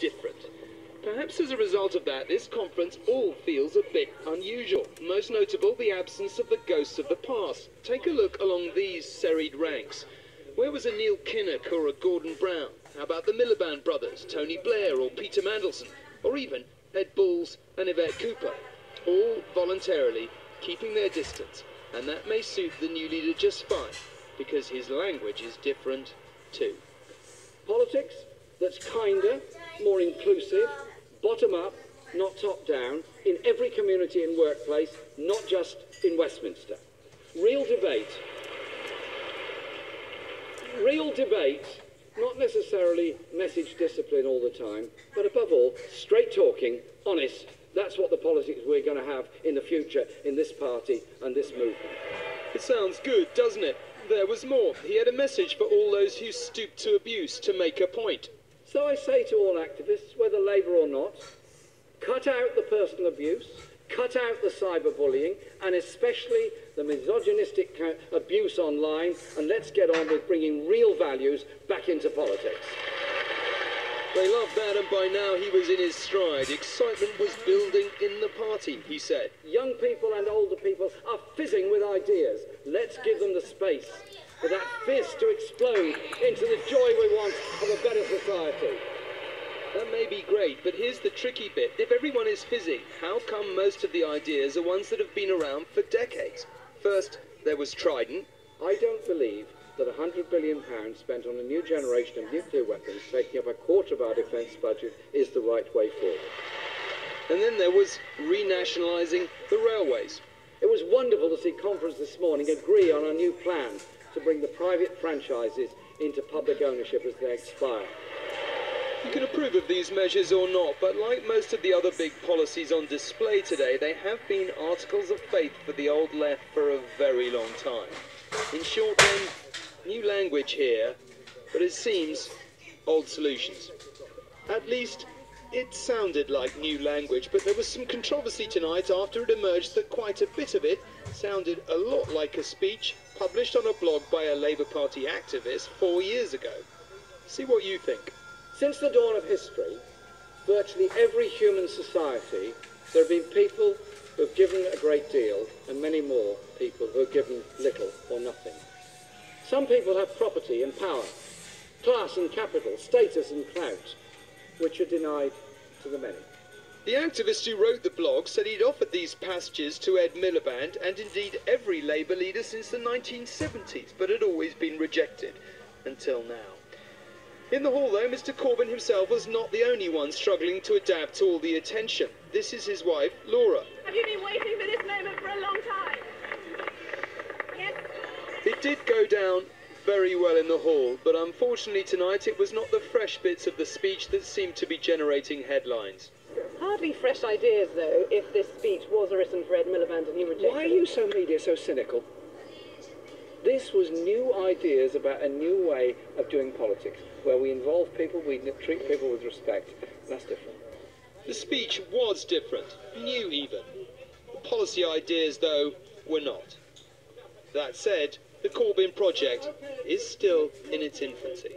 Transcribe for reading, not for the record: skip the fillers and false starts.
different. Perhaps as a result of that, this conference all feels a bit unusual. Most notable, the absence of the ghosts of the past. Take a look along these serried ranks. Where was a Neil Kinnock or a Gordon Brown? How about the Miliband brothers, Tony Blair or Peter Mandelson, or even Ed Balls and Yvette Cooper? All voluntarily keeping their distance, and that may suit the new leader just fine, because his language is different too. Politics that's kinder, more inclusive, bottom up, not top down, in every community and workplace, not just in Westminster. Real debate, not necessarily message discipline all the time, but above all, straight talking, honest. That's what the politics we're going to have in the future in this party and this movement. It sounds good, doesn't it? There was more. He had a message for all those who stoop to abuse to make a point. So I say to all activists, whether Labour or not, cut out the personal abuse, cut out the cyberbullying, and especially the misogynistic abuse online, and let's get on with bringing real values back into politics. They loved that, and by now he was in his stride. Excitement was building in the party, he said. Young people and older people are fizzing with ideas. Let's give them the space for that fizz to explode into the joy we want of a better society. That may be great, but here's the tricky bit. If everyone is fizzing, how come most of the ideas are ones that have been around for decades? First, there was Trident. I don't believe that £100 billion spent on a new generation of nuclear weapons, taking up a quarter of our defence budget, is the right way forward. And then there was renationalising the railways. It was wonderful to see conference this morning agree on a new plan to bring the private franchises into public ownership as they expire. You can approve of these measures or not, but like most of the other big policies on display today, they have been articles of faith for the old left for a very long time. In short then, new language here, but it seems old solutions. At least, it sounded like new language, but there was some controversy tonight after it emerged that quite a bit of it sounded a lot like a speech published on a blog by a Labour Party activist 4 years ago. See what you think. Since the dawn of history, virtually every human society, there have been people who have given a great deal and many more people who have given little or nothing. Some people have property and power, class and capital, status and clout, which are denied to the many. The activist who wrote the blog said he'd offered these passages to Ed Miliband and indeed every Labour leader since the 1970s, but had always been rejected, until now. In the hall, though, Mr Corbyn himself was not the only one struggling to adapt to all the attention. This is his wife, Laura. Have you been waiting for this moment for a long time? Yes. It did go down very well in the hall, but unfortunately tonight it was not the fresh bits of the speech that seemed to be generating headlines. Hardly fresh ideas, though, if this speech was written for Ed Miliband and he rejected Why are you so media so cynical? This was new ideas about a new way of doing politics, where we involve people, we treat people with respect. That's different. The speech was different, new even. The policy ideas, though, were not. That said, the Corbyn project is still in its infancy.